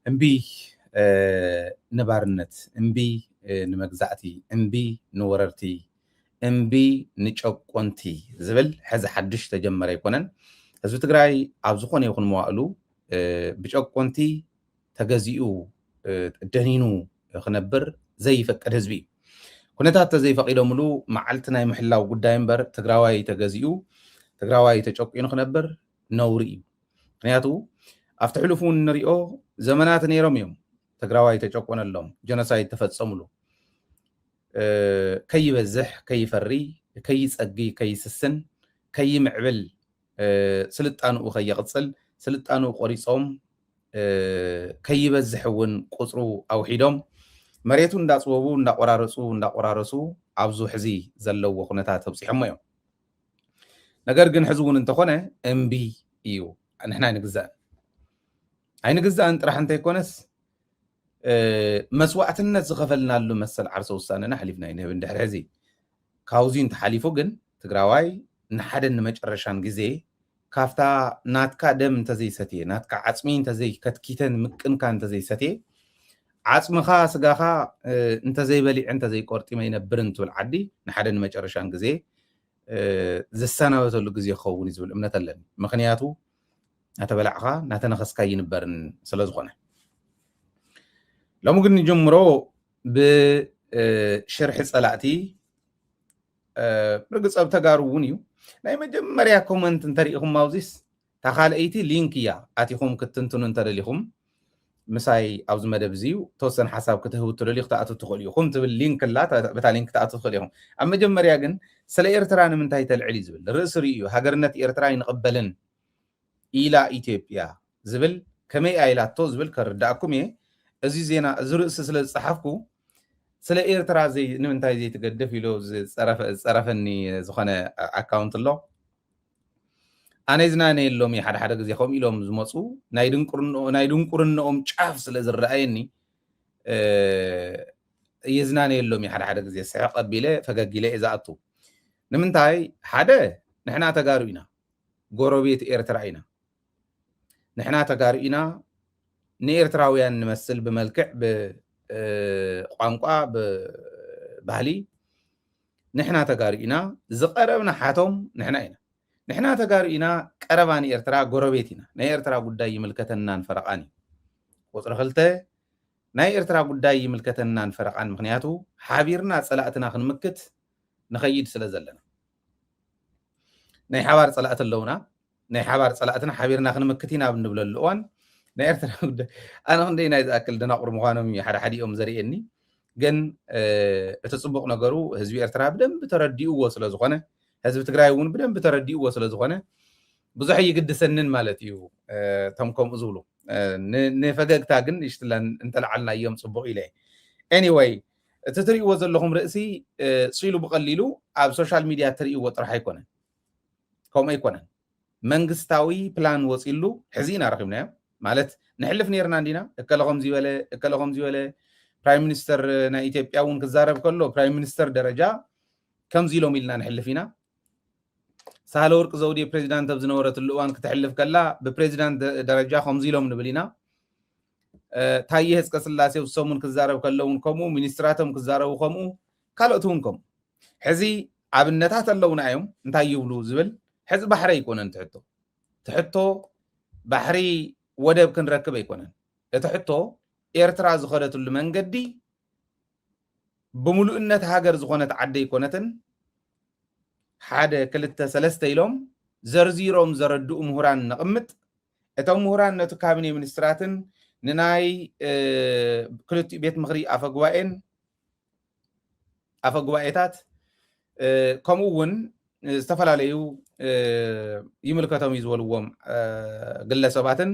امبي نبارنت امبي نمجزعتي امبي نوررتي امبي نچقونتي زبل حز حدش تجمر يكونن حزب تግራይ ኣብ ዝኾነ ይኹን መዋእሉ ብጨቆንቲ ተገዚኡ ደኒኑ ክነብር ዘይፈቀድ ህዝቢ ኩነታት ዘይፈቂዶምሉ መዓልቲ ናይ ምሕላው ጉዳይ እምበር ትግራዋይ ተገዚኡ ትግራዋይ ተጨቂኑ ክነብር ነውሪ እዩ ምክንያቱ ኣብቲ ሕሉፉ ንሪኦ ዘመናት ነይሮም እዮም ትግራዋይ ተጨቆነሎም ጀኖሳይድ ተፈጸሙሉ ከይበዝሕ ከይፈሪ ከይፀጊ ከይስስን ከይምዕብል ስልጣኑ ከይቅፅል ስልጣኑ ቆሪጾም ከይበዝሕ እውን ቁፅሩ ኣውሒዶም መሬቱ እንዳፅወቡ እንዳቆራረፁ ኣብዙ ሕዚ ዘለዎ ኩነታት ተብፂሖሞ እዮም ነገር ግን ሕዚ እውን እንተኾነ እምቢ እዩ ንሕና ኣይንግዛእን ጥራሕ እንተይኮነስ መስዋዕትነት ዝኸፈልናሉ መሰል ዓርሰ ውሳነና ሓሊፍና ይንህብ እንድሕሪ ሕዚ ካብዚ እንተሓሊፉ ግን ትግራዋይ ንሓደ ንመጨረሻን ግዜ ካፍታ ናትካ ደም እንተዘይሰትየ ናትካ ዓፅሚ እንተዘይከትኪተን ምቅንካ እንተዘይሰትየ ዓፅምኻ ስጋኻ እንተዘይበሊዕ እንተዘይቆርጢመ ይነብር እንትብል ዓዲ ንሓደ ንመጨረሻን ግዜ ዝሰናበተሉ ግዜ ክኸውን ዝብል እምነት ኣለኒ ምክንያቱ ናተበላዕኻ ናተነኸስካ ይንበርን ስለዝኾነ ሎሚ ግን ንጀምሮ ብሽርሒ ፀላእቲ ርግፀብ ተጋሩ እውን እዩ ናይ መጀመርያ ኮመንት እንተሪኢኹም ኣብዚስ ታኻልአይቲ ሊንክ እያ ኣቲኹም ክትንትኑ እንተደሊኹም ምሳይ ኣብዚ መደብ እዚዩ ተወሰነ ሓሳብ ክትህቡ ትደልዩ ክትኣቱ ትኽእሉ ኢኹም ትብል ሊንክ ላ በታ ሊንክ ተኣቱ ትኽእል ኢኹም ኣብ መጀመርያ ግን ስለ ኤርትራ ንምንታይ ተልዕል እዩ ዝብል ርእሲ ርእዩ ሃገርነት ኤርትራ ይንቕበልን ኢላ ኢትዮጵያ ዝብል ከመይ ኣይላቶ ዝብል ከርዳእኩም እየ እዚ ዜና እዚ ርእሲ ስለ ዝፀሓፍኩ ስለ ኤርትራ ንምንታይ ዘይትገደፍ ኢሎ ዝፀረፈኒ ዝኾነ ኣካውንት ኣሎ ኣነ ዝናነየሎም ሓደ ሓደ ግዜ ከምኡ ኢሎም ዝመፁ ናይ ድንቁርንኦም ጫፍ ስለ ዝረኣየኒ የዝናነየሎም ሓደ ሓደ ግዜ ስሕቅ ኣቢለ ፈገግ ኢለ እየ ዝኣቱ ንምንታይ ሓደ ንሕና ተጋሩ ኢና ጎረቤት ኤርትራ ኢና ንሕና ተጋሩ ኢና ንኤርትራውያን ንመስል ብመልክዕ ብቋንቋ ብባህሊ ንሕና ተጋሩ ኢና ዝቀረብና ሓቶም ንሕና ኢና ንሕና ተጋሩ ኢና ቀረባ ንኤርትራ ጎረቤት ኢና ናይ ኤርትራ ጉዳይ ይምልከተናን ፈረቓን እዩ ቁፅሪ 2 ናይ ኤርትራ ጉዳይ ይምልከተናን ፈረቓን ምክንያቱ ሓቢርና ፀላእትና ክንምክት ንኸይድ ስለ ዘለና ናይ ሓባር ፀላእት ኣለውና ናይ ሓባር ፀላእትና ሓቢርና ክንምክት ኢና ብንብለሉ እዋን ናይ ኤርትራ ጉዳይ ኣነ ክንደይ ናይ ዝኣክል ደናቁር ምዃኖም ሓደ ሓዲኦም ዘርእየኒ ግን እቲ ፅቡቕ ነገሩ ህዝቢ ኤርትራ ብደንብ ተረዲእዎ ስለዝኾነ ህዝቢ ትግራይ እውን ብደንብ ተረዲእዎ ስለዝኾነ ብዙሕ ይግድሰንን ማለት እዩ እቶም ከምኡ ዝብሉ ንፈገግታ ግን ይሽትላን እንተለዓልና እዮም ፅቡቕ ኢለ ኤኒዌይ እቲ ትሪእዎ ዘለኹም ርእሲ ስኢሉ ብቐሊሉ ኣብ ሶሻል ሚድያ ትሪእዎ ጥራሕ ኣይኮነን ከምኡ ኣይኮነን መንግስታዊ ፕላን ወፂሉ ሕዚ ኢና ረኺብናዮ ማለት ንሕልፍ ነርና እንዲና እከለኸም ዝበለ ፕራይም ሚኒስተር ናይ ኢትዮጵያ እውን ክዛረብ ከሎ ፕራይም ሚኒስተር ደረጃ ከምዚ ኢሎም ኢልና ንሕልፍ ኢና ሳህለ ወርቅ ዘውዴ ፕሬዚዳንት ኣብ ዝነበረትሉ እዋን ክትሕልፍ ከላ ብፕሬዚዳንት ደረጃ ከምዚ ኢሎም ንብል ኢና ታየ ህዝቀ ስላሴ ሰሙን ክዛረብ ከለውን ከምኡ ሚኒስትራቶም ክዛረቡ ከምኡ ካልኦት እውን ከምኡ ሕዚ ኣብነታት ኣለውና እዮም እንታይ ይብሉ ዝብል ሕዚ ባሕሪ ኣይኮነን ትሕቶ ባሕሪ ወደብ ክንረክብ ኣይኮነን እቲ ሕቶ ኤርትራ ዝኸደትሉ መንገዲ ብምሉእነት ሃገር ዝኾነት ዓዲ ኣይኮነትን ሓደ ክልተ ሰለስተ ኢሎም ዘርዚሮም ዘረድኡ ምሁራን ነቕምጥ እቶም ምሁራን ነቲ ካቢኔ ሚኒስትራትን ንናይ ክልቲኡ ቤት ምኽሪ ኣፈጉባኤታት ከምኡ እውን ዝተፈላለዩ ይምልከቶም እዩ ዝበልዎም ግለሰባትን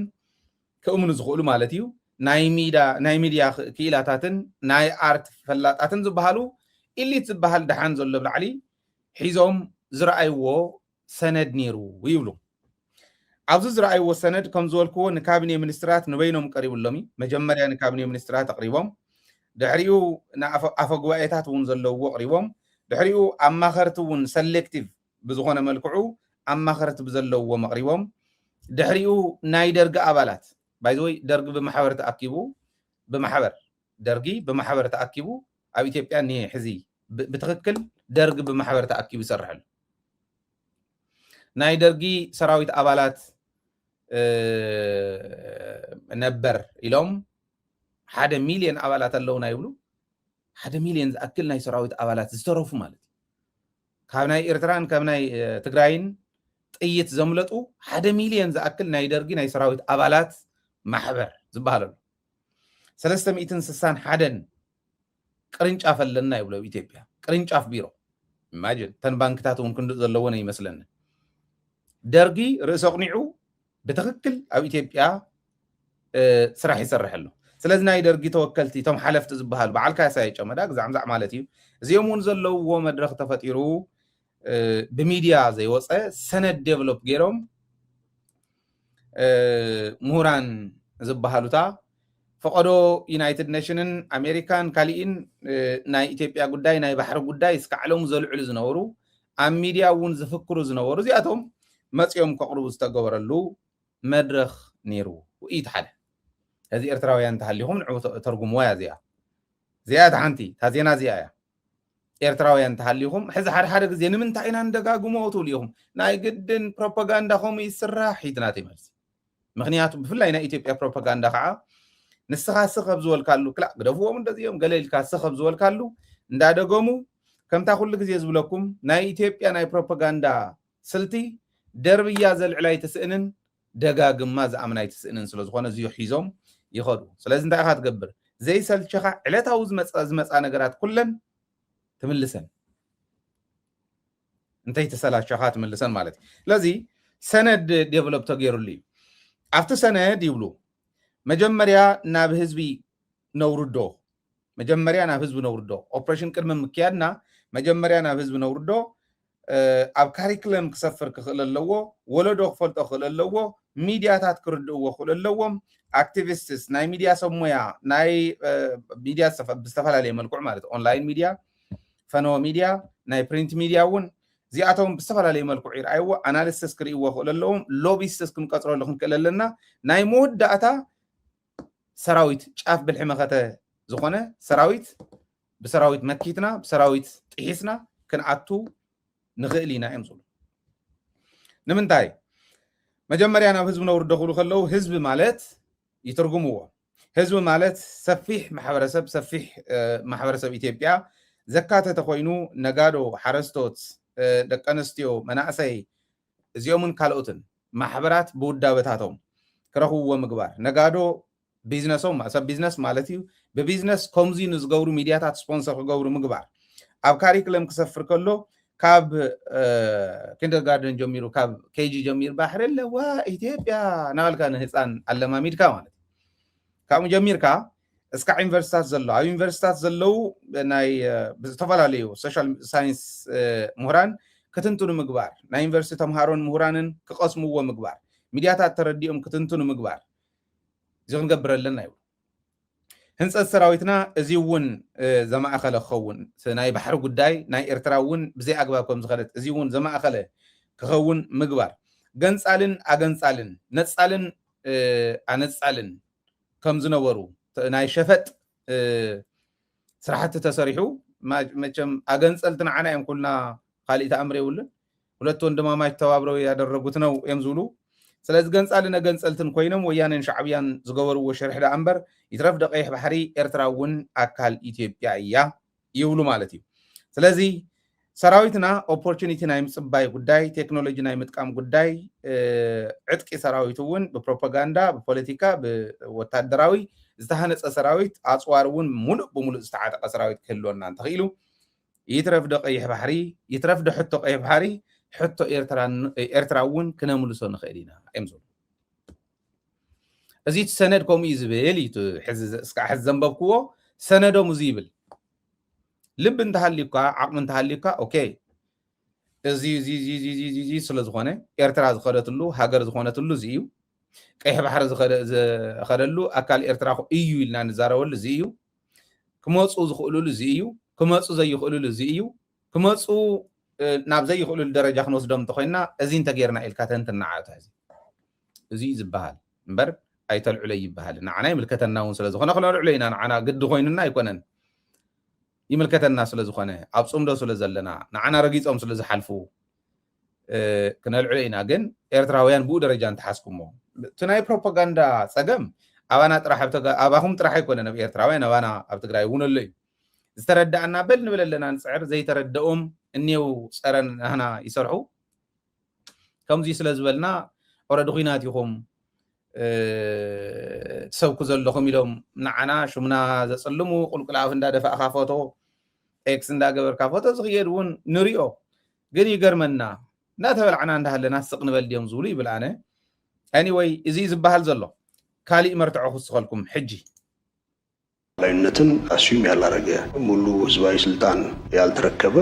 ክእምኑ ዝኽእሉ ማለት እዩ ናይ ሚድያ ክኢላታትን ናይ ኣርት ፈላጣትን ዝበሃሉ ኢሊት ዝበሃል ድሓን ዘሎ ብላዕሊ ሒዞም ዝረኣይዎ ሰነድ ነይሩ ይብሉ ኣብዚ ዝረኣይዎ ሰነድ ከም ዝበልክዎ ንካቢኔ ሚኒስትራት ንበይኖም ቀሪቡሎም መጀመርያ ንካቢኔ ሚኒስትራት ኣቕሪቦም ድሕሪኡ ንኣፈጉባኤታት እውን ዘለውዎ ቀሪቦም ድሕሪኡ ኣማኸርቲ እውን ሰሌክቲቭ ብዝኾነ መልክዑ ኣማኸርቲ ብዘለውዎም ኣቕሪቦም ድሕሪኡ ናይ ደርጊ ኣባላት بايزوي درج بمحبر تأكيبو بمحبر درجي بمحبر تأكيبو أو إثيوبيا ني حزي بتخكل درج بمحبر تأكيب يسرحل ناي درجي سراويت أبالات نبر إلهم 1 مليون أبالات اللون يقولوا 1 مليون أكل ناي سراويت أبالات استروفوا مالتي كابناي إرتران كابناي تجراين ጥይት ዘምለጡ 1 ሚሊዮን ዝኣክል ናይ ደርጊ ናይ ሰራዊት ኣባላት ማሕበር ዝበሃሉ 361 ቅርንጫፍ ኣለና ይብለው ኢትዮጵያ ቅርንጫፍ ቢሮ ኢማጂን ተን ባንክታት እውን ክንዱ ዘለዎን ይመስለኒ ደርጊ ርእሰ ቅኒዑ ብትክክል ኣብ ኢትዮጵያ ስራሕ ይሰርሕ ኣሎ ስለዚ ናይ ደርጊ ተወከልቲ ቶም ሓለፍቲ ዝበሃሉ በዓልካ ያሳይ ጨመዳ ግዛዕምዛዕ ማለት እዩ እዚኦም እውን ዘለውዎ መድረክ ተፈጢሩ بميديا زي وصا سند ديفلوب غيروم مهران زبحالوتا فقدو يونايتد نيشنن امريكان كالين ناي ايثيوبيا غداي ناي بحر غداي اسكعلوم زلعل زنورو ام ميديا ون زفكرو زنورو زياتهم مصيوم كقربو استغبرلو مدرخ نيرو وإيد حدا هذه ارتراويان تحليهم ترجموا يا زياد حنتي هذينا زيايا ኤርትራውያን ተሃሊኹም ሕዚ ሓደ ግዜ ንምንታይ ኢና እንደጋግሞ ትብልይኹም ናይ ግድን ፕሮፓጋንዳኹም ይስራሕ ሒትናት ይመልሲ ምክንያቱ ብፍላይ ናይ ኢትዮጵያ ፕሮፓጋንዳ ከዓ ንስኻ ስኸብ ዝበልካሉ ክላ ግደፍዎም እንደዚኦም ገለልካ ስኸብ ዝበልካሉ እንዳደገሙ ከምታ ኩሉ ግዜ ዝብለኩም ናይ ኢትዮጵያ ናይ ፕሮፓጋንዳ ስልቲ ደርብያ ዘልዕላይ ትስእንን ደጋግማ ዝኣምናይ ትስእንን ስለዝኾነ እዚዩ ሒዞም ይኸዱ ስለዚ እንታይ ኢኻ ትገብር ዘይሰልችኻ ዕለታዊ ዝመፃ ነገራት ኩለን تملسن انتي تسلاشخات ملسن مالتي لذي سند ديفلوب تغيرلي after سند يبلو مجمريا ناب حزبي نوردو مجمريا ناب حزب نوردو اوبريشن قدم مكيادنا مجمريا ناب حزب نوردو اب كاريكولم كسفر كخللو ولدو خفلطو خللو ميدياتات كردو خللوم اكتيفيستس ناي ميديا سمويا ناي ميديا بستفعل ملكو مالت اونلاين ميديا فنو ميديا ناي برينت ميديا ون زياتهم بستفعل ملكو عير ايوه اناليسيس كريو خللوم لوبيستس كم قطرو لكم كللنا ناي مود داتا سراويت شاف بالحماقه زخونه سراويت بسراويت مكيتنا بسراويت طيحسنا كنعتو نغئلينا يمزل نمنتاي مجمريا انا حزب نور دخلوا خلو حزب مالت يترجموه حزب مالت سفيح محبرسب سفيح محبرسب ايثيوبيا زكاته تخوينو نغادو حرستوت دقنستيو مناعسي زيومن كالوتن محبرات بودابتاتهم كرهو مغبار نغادو بيزنسوم سب بيزنس مالتي ببيزنس كومزين زغورو ميدياتات سبونسر غورو مغبار اب كاريكولم كسفر كلو كاب كيندرغاردن جميرو كاب كيجي جمير بحر له وا ايثيوبيا نالكان هصان علماميدكا ማለት كام جميركا اسكا يونيفرسيتات زلو يونيفرسيتات زلو ناي بتفعلاليو سوشال ساينس مهران كتنتو مغبار ناي يونيفرسيتي تمهارون مهرانن كقسمو مغبار ميدياتات ترديهم كتنتو مغبار زون غبرلنا يو هنص سراويتنا ازيون زما اخله خون ناي بحر غداي ناي ارتراون بزي اغباكم زخدت ازيون زما اخله كخون مغبار غنصالن اغنصالن نصالن انصالن كم زنورو ناي شفت سرحت تسريحو ما مچم اغنصلتنا عنا يم كلنا خالي تامر يول ሁለት ወንድማማች ተባብረው ያደረጉት ነው የምዙሉ ስለዚህ ገንጻልና ገንጸልትን ኮይኖም ወያነን ሻዕቢያን ዝገበርዎ ሸርሕዳ አንበር ይትረፍ ደቀይሕ ባህሪ ኤርትራውን አካል ኢትዮጵያ እያ ይውሉ ማለት እዩ ስለዚህ ሰራዊትና ኦፖርቹኒቲ ናይ ምጽባይ ጉዳይ ቴክኖሎጂ ናይ ምጥቃም ጉዳይ ዕጥቂ ሰራዊቱን በፕሮፓጋንዳ በፖለቲካ በወታደራዊ ዝተሃነጸ ሰራዊት አጽዋሩን ሙሉ በሙሉ ዝተዓጠቀ ሰራዊት ክህልወና እንተኺሉ ይትረፍ ደቀይሕ ባህሪ ይትረፍ ደሕቶ ቀይሕ ባህሪ ሕቶ ኤርትራውን ክነምልሶ ንኽእሊና እምዞ እዚ ሰነድ ከምኡ ይዝብል ሕዚ እስካ ሕዚ ዘንበብክዎ ሰነዶም እዚ ይብል ልብ እንተሃሊካ ዓቕሚ እንተሃሊካ ኦኬ እዚ ስለዝኾነ ኤርትራ ዝኸደትሉ ሃገር ዝኾነትሉ እዚ እዩ ቀይሕ ባሕሪ ዝኸደሉ ኣካል ኤርትራ እዩ ኢልና ንዛረበሉ እዚ እዩ ክመፁ ዝኽእሉሉ እዚ እዩ ክመፁ ዘይኽእሉሉ እዚ እዩ ክመፁ ናብ ዘይኽእሉሉ ደረጃ ክንወስዶም እንተኮይንና እዚ እንተጌርና ኢልካ ተንትናዓቶ እዚ ዝበሃል እምበር ኣይተልዕለ ይባሃል ንዓና ይምልከተና እውን ስለ ዝኾነ ክነልዕሎ ኢና ንዓና ግዲ ኮይኑና ኣይኮነን ይምልከተና ስለ ዝኾነ ኣብ ጽምዶ ስለ ዘለና ንዓና ረጊጾም ስለ ዝሓልፉ ክነልዕሎ ኢና ግን ኤርትራውያን ብኡ ደረጃ እንተሓስኩሞ እቲ ናይ ፕሮፓጋንዳ ፀገም ኣባና ጥራሕ ኣባኹም ጥራሕ ኣይኮነን ኣብ ኤርትራውያን ኣባና ኣብ ትግራይ እውን ኣሎ እዩ ዝተረዳእና በል ንብል ኣለና ንፅዕር ዘይተረድኦም እኒው ፀረን ናህና ይሰርሑ ከምዚ ስለ ዝበልና ኦረዲ ኩናት ኢኹም ትሰብኩ ዘለኹም ኢሎም ንዓና ሽሙና ዘፅልሙ ቁልቁል ኣፍ እንዳደፋእካ ፎቶ ኤክስ እንዳገበርካ ፎቶ ዝኽየድ እውን ንሪኦ ግን ይገርመና እናተበልዓና እንዳሃለና ስቕ ንበል ድዮም ዝብሉ ይብል ኣነ ኤኒዌይ እዚ ዝበሃል ዘሎ ካሊእ መርትዖ ክስኸልኩም ሕጂ ላይነትን አስዩም ያላረገ ሙሉ ህዝባዊ ስልጣን ያልተረከበ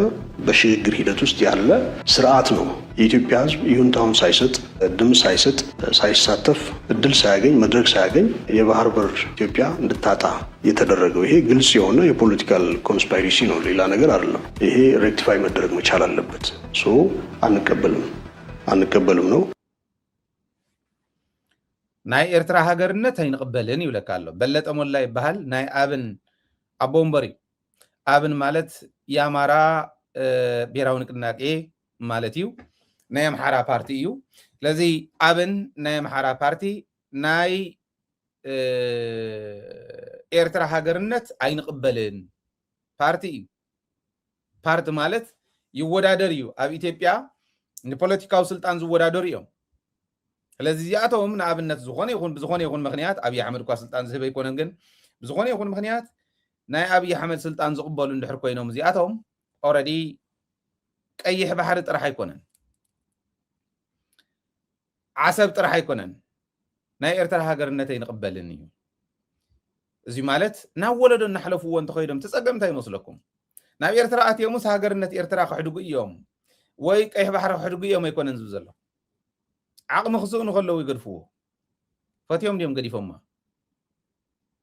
በሽግግር ሂደት ውስጥ ያለ ስርዓት ነው። የኢትዮጵያ ህዝብ ይሁንታውን ሳይሰጥ ድምፅ ሳይሰጥ ሳይሳተፍ እድል ሳያገኝ መድረክ ሳያገኝ የባህር በር ኢትዮጵያ እንድታጣ የተደረገው ይሄ ግልጽ የሆነ የፖለቲካል ኮንስፓይሬሲ ነው፣ ሌላ ነገር አይደለም። ይሄ ሬክቲፋይ መደረግ መቻል አለበት። አንቀበልም ነው። ናይ ኤርትራ ሃገርነት ኣይንቅበልን ይብለካ ኣሎ በለጠ ሞላ ይበሃል ናይ አብን አቦንበሪ አብን ማለት የአማራ ብሔራዊ ንቅናቄ ማለት እዩ ናይ አምሓራ ፓርቲ እዩ ስለዚ አብን ናይ አምሓራ ፓርቲ ናይ ኤርትራ ሃገርነት ኣይንቅበልን ፓርቲ እዩ ፓርቲ ማለት ይወዳደር እዩ ኣብ ኢትዮጵያ ንፖለቲካዊ ስልጣን ዝወዳደር እዮም ስለዚህ እዚኣቶም ንኣብነት ዝኾነ ይኹን ምክንያት ኣብይ ኣሕመድ እኳ ስልጣን ዝህበ ይኮነን ግን ብዝኾነ ይኹን ምክንያት ናይ ኣብይ ኣሕመድ ስልጣን ዝቕበሉ እንድሕር ኮይኖም እዚኣቶም ኦልሬዲ ቀይሕ ባሕሪ ጥራሕ ኣይኮነን ዓሰብ ጥራሕ ኣይኮነን ናይ ኤርትራ ሃገርነት ኣይንቅበልን እዩ እዚ ማለት ናብ ወለዶ እናሕለፍዎ እንተኸይዶም ትፀገምታ ይመስለኩም ናብ ኤርትራ ኣትዮምስ ሃገርነት ኤርትራ ክሕድጉ እዮም ወይ ቀይሕ ባሕሪ ክሕድጉ እዮም ኣይኮነን ዝብል ዘሎ عقم خصوصا نخلو يقرفوه فتيوم ديوم قديفهم ما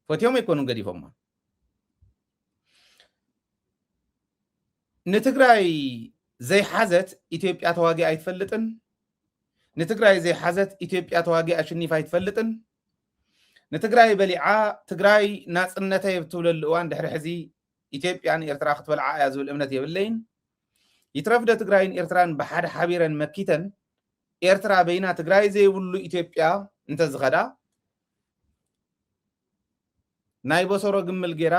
فتيوم يكونوا قديفهم ما نتقراي زي حازت إثيوبيا تواجي أيتفلتن نتقراي زي حازت إثيوبيا تواجي أشني فايتفلتن نتقراي بليعة تقراي ناس النتاي بتول الوان دحر حزي إثيوبيا يعني إرتراخت بالعاء يزول الأمنة يبلين يترفد تقراين إرتران بحد حبيرا مكيتن ኤርትራ በይና ትግራይ ዘይብሉ ኢትዮጵያ እንተዝኸዳ ናይ በሰሮ ግምል ጌራ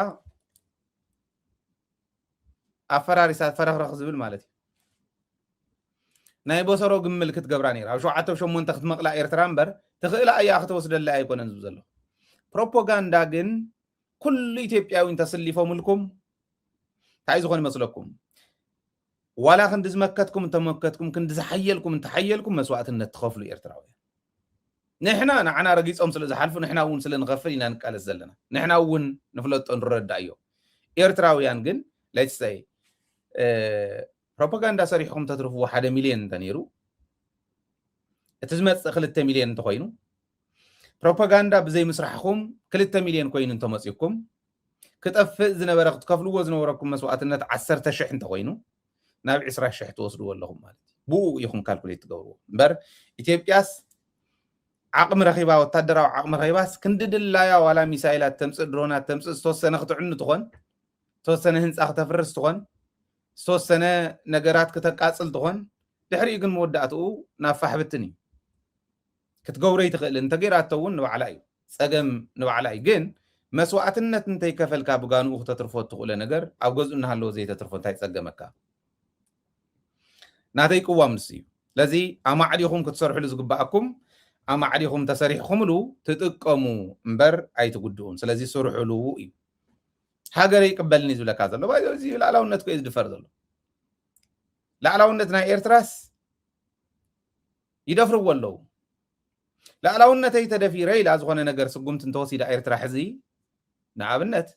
ኣፈራሪሳት ፈረኽረኽ ዝብል ማለት እዩ ናይ በሰሮ ግምል ክትገብራ ነይራ ኣብ 7-8 ክትመቕላ ኤርትራ እምበር ትኽእላ እያ ክትወስደላ ኣይኮነን ዝብል ዘሎ ፕሮፓጋንዳ ግን ኩሉ ኢትዮጵያዊ ተሰሊፎምልኩም እንታይ ዝኾነ መስለኩም ولا كن دزمكتكم تمكتكم كن دزحيلكم تحيلكم مسواتነት تخفلوا ኤርትራውያን نحنا نعنا رقيصهم سلا زحلفوا نحنا ون سلا نغفل ኢና ንቃለስ ዘለና نحنا ውን ንፍለጦ ንረዳ እዩ ኤርትራውያን ግን let's say ፕሮፓጋንዳ ሰሪሕኩም ተትርፍዎ 1 ሚሊዮን ተነይሩ እቲ ዝመጽእ 2 ሚሊዮን ተኮይኑ ፕሮፓጋንዳ ብዘይ ምስራሕኩም 2 ሚሊዮን ኮይኑ ተመጽይኩም ክጠፍእ ዝነበረ ክትከፍልዎ ዝነበረኩም መስዋዕትነት 10,000 እንተኮይኑ ናብ 20,000 ተወስድዎ ኣለኹም ማለት ብኡ ይኹም ካልኩሌት ትገብርዎ እምበር ኢትዮጵያስ ዓቕሚ ረኺባ ወታደራዊ ዓቕሚ ረኺባስ ክንድድላያ ዋላ ሚሳይላት ተምፅእ ድሮናት ተምፅእ ዝተወሰነ ክትዕኑ ትኾን ዝተወሰነ ህንፃ ክተፍርስ ትኾን ዝተወሰነ ነገራት ክተቃፅል ትኾን ድሕሪኡ ግን መወዳእትኡ ናብ ፋሕብትን እዩ ክትገብሮ ይትኽእል እንተገይራቶ እውን ንባዕላ እዩ ፀገም ንባዕላ እዩ ግን መስዋዕትነት እንተይከፈልካ ብጋንኡ ክተትርፎ ትኽእለ ነገር ኣብ ገዝኡ እናሃለዎ ዘይተትርፎ እንታይ ፀገመካ ناتي قوام نسيو لذي أما عليهم كتسرحوا لزقباءكم أما عليهم تسريحكم له تتقموا مبر أي تقدون سلذي سرحوا له هاجر يقبلني زولا كذا لو بايدو زي لا لو نتكو إز دفرد له لا لو نتنا إيرتراس يدفروا والله لا لو نتي تدفي ري لا زغنا نجر سقوم تنتوسي دا إيرترا حزي نعم النت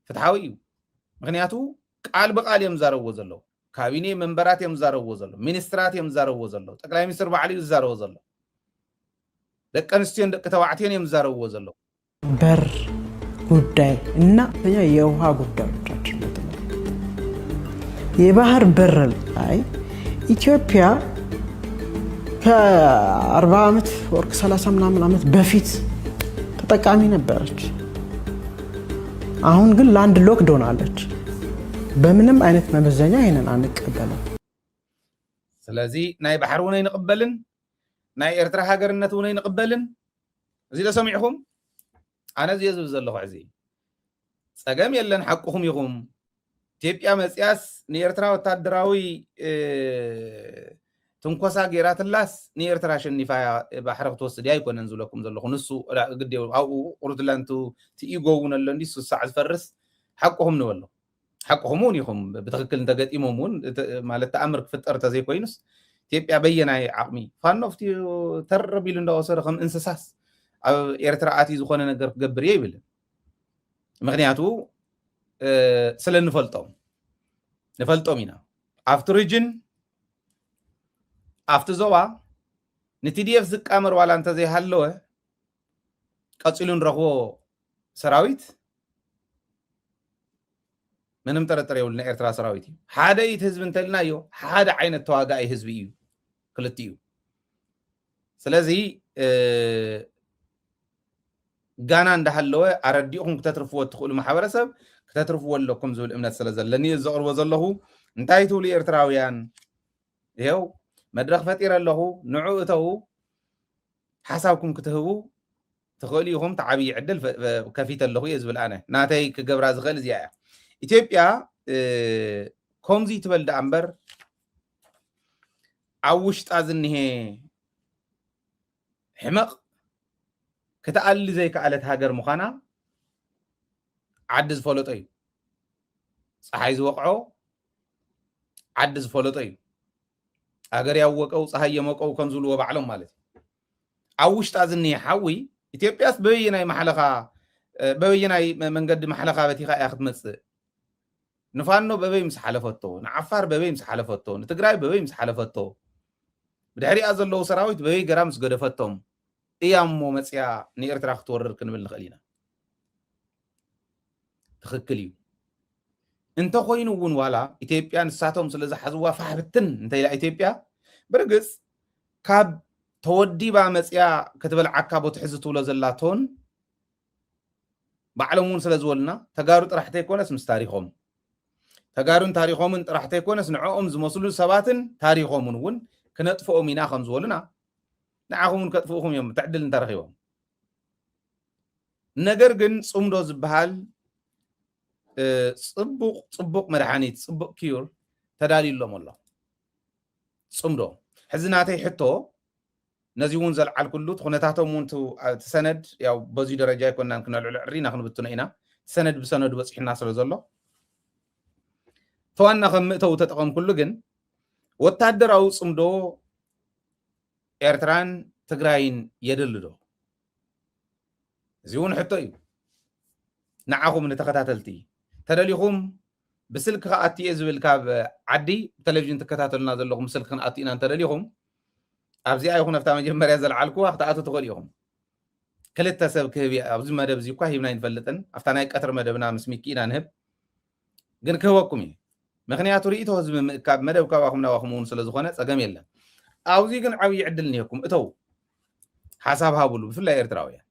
فتحاوي مغنياتو قال بقال يمزارو وزلو ካቢኔ መንበራት የምዛረው ዘሎ ሚኒስትራት የምዛረው ዘሎ ጠቅላይ ሚኒስትር ባዕሉ ይዛረው ዘሎ ደቀ አንስቲን ደቀ ተባዕቲን የምዛረው ዘሎ በር ጉዳይ እና የውሃ ጉዳዮቻችን የባህር በር ላይ ኢትዮጵያ ከ40 ዓመት ወርቅ 30 ምናምን ዓመት በፊት ተጠቃሚ ነበረች። አሁን ግን ላንድ ሎክድ ሆናለች። በምንም አይነት መመዘኛ ይሄንን አንቀበልም። ስለዚህ ናይ ባሕር እውን አይንቅበልን ናይ ኤርትራ ሃገርነት እውን አይንቅበልን። እዚ ለሰሚዕኹም ኣነ እዚ ዝብል ዘለኹ እዚ ፀገም የለን ሓቁኹም ኢኹም ኢትዮጵያ መፅያስ ንኤርትራ ወታደራዊ ትንኮሳ ጌራትላስ ንኤርትራ ሸኒፋ ባሕሪ ክትወስድ ኣይኮነን ዝብለኩም ዘለኹ ንሱ ግዴ ኣብኡ ቁርትላንቱ ትኢጎ እውን ኣሎ እንዲ ስሳዕ ዝፈርስ ሓቁኹም ንበሎ ሓቁኹም እውን ኢኹም ብትክክል እንተገጢሞም እውን ማለት ተኣምር ክፍጠር ተዘይኮይኑስ ኢትዮጵያ በየናይ ዓቕሚ ፋኖ ፍቲ ተረብ ኢሉ እንዳወሰደ ከም እንስሳስ ኣብ ኤርትራ ኣትዩ ዝኾነ ነገር ክገብር እየ ይብልን። ምክንያቱ ስለ ንፈልጦም ኢና ኣብቲ ሪጅን ኣብቲ ዞባ ንቲዲኤፍ ዝቃመር ዋላ እንተዘይሃለወ ቀፂሉ ንረኽቦ ሰራዊት ምንም ጥርጥር የብልና ኤርትራ ሰራዊት እዩ። ሓደ ኢት ህዝቢ እንተልናዮ ሓደ ዓይነት ተዋጋኢ ህዝቢ እዩ ክልቲኡ። ስለዚ ጋና እንዳሃለወ ኣረዲኡኹም ክተትርፍዎ እትኽእሉ ማሕበረሰብ ክተትርፍዎ ኣለኩም ዝብል እምነት ስለ ዘለኒ ዘቕርቦ ዘለኹ እንታይ ትብሉ ኤርትራውያን? ይኸው መድረክ ፈጢረ ኣለኹ ንዑ እተው ሓሳብኩም ክትህቡ ትኽእሉ ኢኹም ተዓብዪ ዕድል ከፊት ኣለኹ እየ ዝብል ኣነ ናተይ ክገብራ ዝኽእል እዚኣ እያ። ኢትዮጵያ ከምዚ ትበል ዳ እምበር ኣብ ውሽጣ ዝኒሄ ሕመቕ ክትኣሊ ዘይከኣለት ሃገር ምዃና ዓዲ ዝፈለጦ እዩ። ፀሓይ ዝወቕዖ ዓዲ ዝፈለጦ እዩ። ሃገር ያወቀው ፀሓይ የሞቀው ከም ዝብልዎ ባዕሎም ማለት እዩ። ኣብ ውሽጣ ዝኒሄ ሓዊ ኢትዮጵያስ በበየናይ መንገዲ ማሕለኻ በቲኻ እያ ክትመፅእ። ንፋኖ በበይ ምስ ሓለፈቶ፣ ንዓፋር በበይ ምስ ሓለፈቶ፣ ንትግራይ በበይ ምስ ሓለፈቶ፣ ብድሕሪኣ ዘለዉ ሰራዊት በበይ ገራ ምስ ገደፈቶም እያ እሞ መፅያ ንኤርትራ ክትወርር ክንብል ንኽእል ኢና። ትኽክል እዩ። እንተኮይኑ እውን ዋላ ኢትዮጵያ ንሳቶም ስለ ዝሓዝዋ ፋሕብትን እንተኢላ ኢትዮጵያ ብርግፅ ካብ ተወዲባ መፅያ ክትበልዓካ ቦትሕዚ ትብሎ ዘላቶን ባዕሎም እውን ስለ ዝበሉና ተጋሩ ጥራሕ እንተይኮነስ ምስ ታሪኾም ተጋሩን ታሪኾምን ጥራሕ እንተይኮነስ ንዕኦም ዝመስሉ ሰባትን ታሪኾምን እውን ክነጥፍኦም ኢና ከም ዝበሉና ንዓኹም እውን ከጥፍኡኹም እዮም ትዕድል እንተረኺቦም። ነገር ግን ፅምዶ ዝበሃል ፅቡቅ መድሓኒት ፅቡቅ ኪዩር ተዳልዩሎም ኣሎ። ፅምዶ ሕዚ ናተይ ሕቶ ነዚ እውን ዘልዓል ኩሉ ኩነታቶም እውን ትሰነድ ያው በዚ ደረጃ ይኮናን ክነልዕሉ ዕሪና ክንብትኖ ኢና ሰነድ ብሰነዱ በፂሕና ስለ ዘሎ ተዋና ከም ምእተው ተጠቐም ኩሉ ግን ወታደራዊ ፅምዶ ኤርትራን ትግራይን የድል ዶ? እዚ እውን ሕቶ እዩ። ንዓኹም ንተኸታተልቲ ተደሊኹም ብስልክ ከኣቲ እየ ዝብል ካብ ዓዲ ቴሌቭዥን ትከታተሉና ዘለኹም ስልክ ክንኣቱ ኢና እንተደሊኹም ኣብዚኣ ይኹን ኣብታ መጀመርያ ዘልዓልኩዋ ክትኣቱ ትኽእሉ ኢኹም። ክልተ ሰብ ክህብ ኣብዚ መደብ እዚ እኳ ሂብና ይንፈልጥን ኣብታ ናይ ቀትሪ መደብና ምስ ሚኪ ኢና ንህብ ግን ክህበኩም እዩ። ምክንያቱ ርእቶ ህዝቢ ምእካብ መደብ ከባኹም ናባኹም እውን ስለ ዝኾነ ፀገም የለን። ኣብዚ ግን ዓብዪ ዕድል እኒሄኩም እተው ሓሳብ ሃብሉ ብፍላይ ኤርትራውያን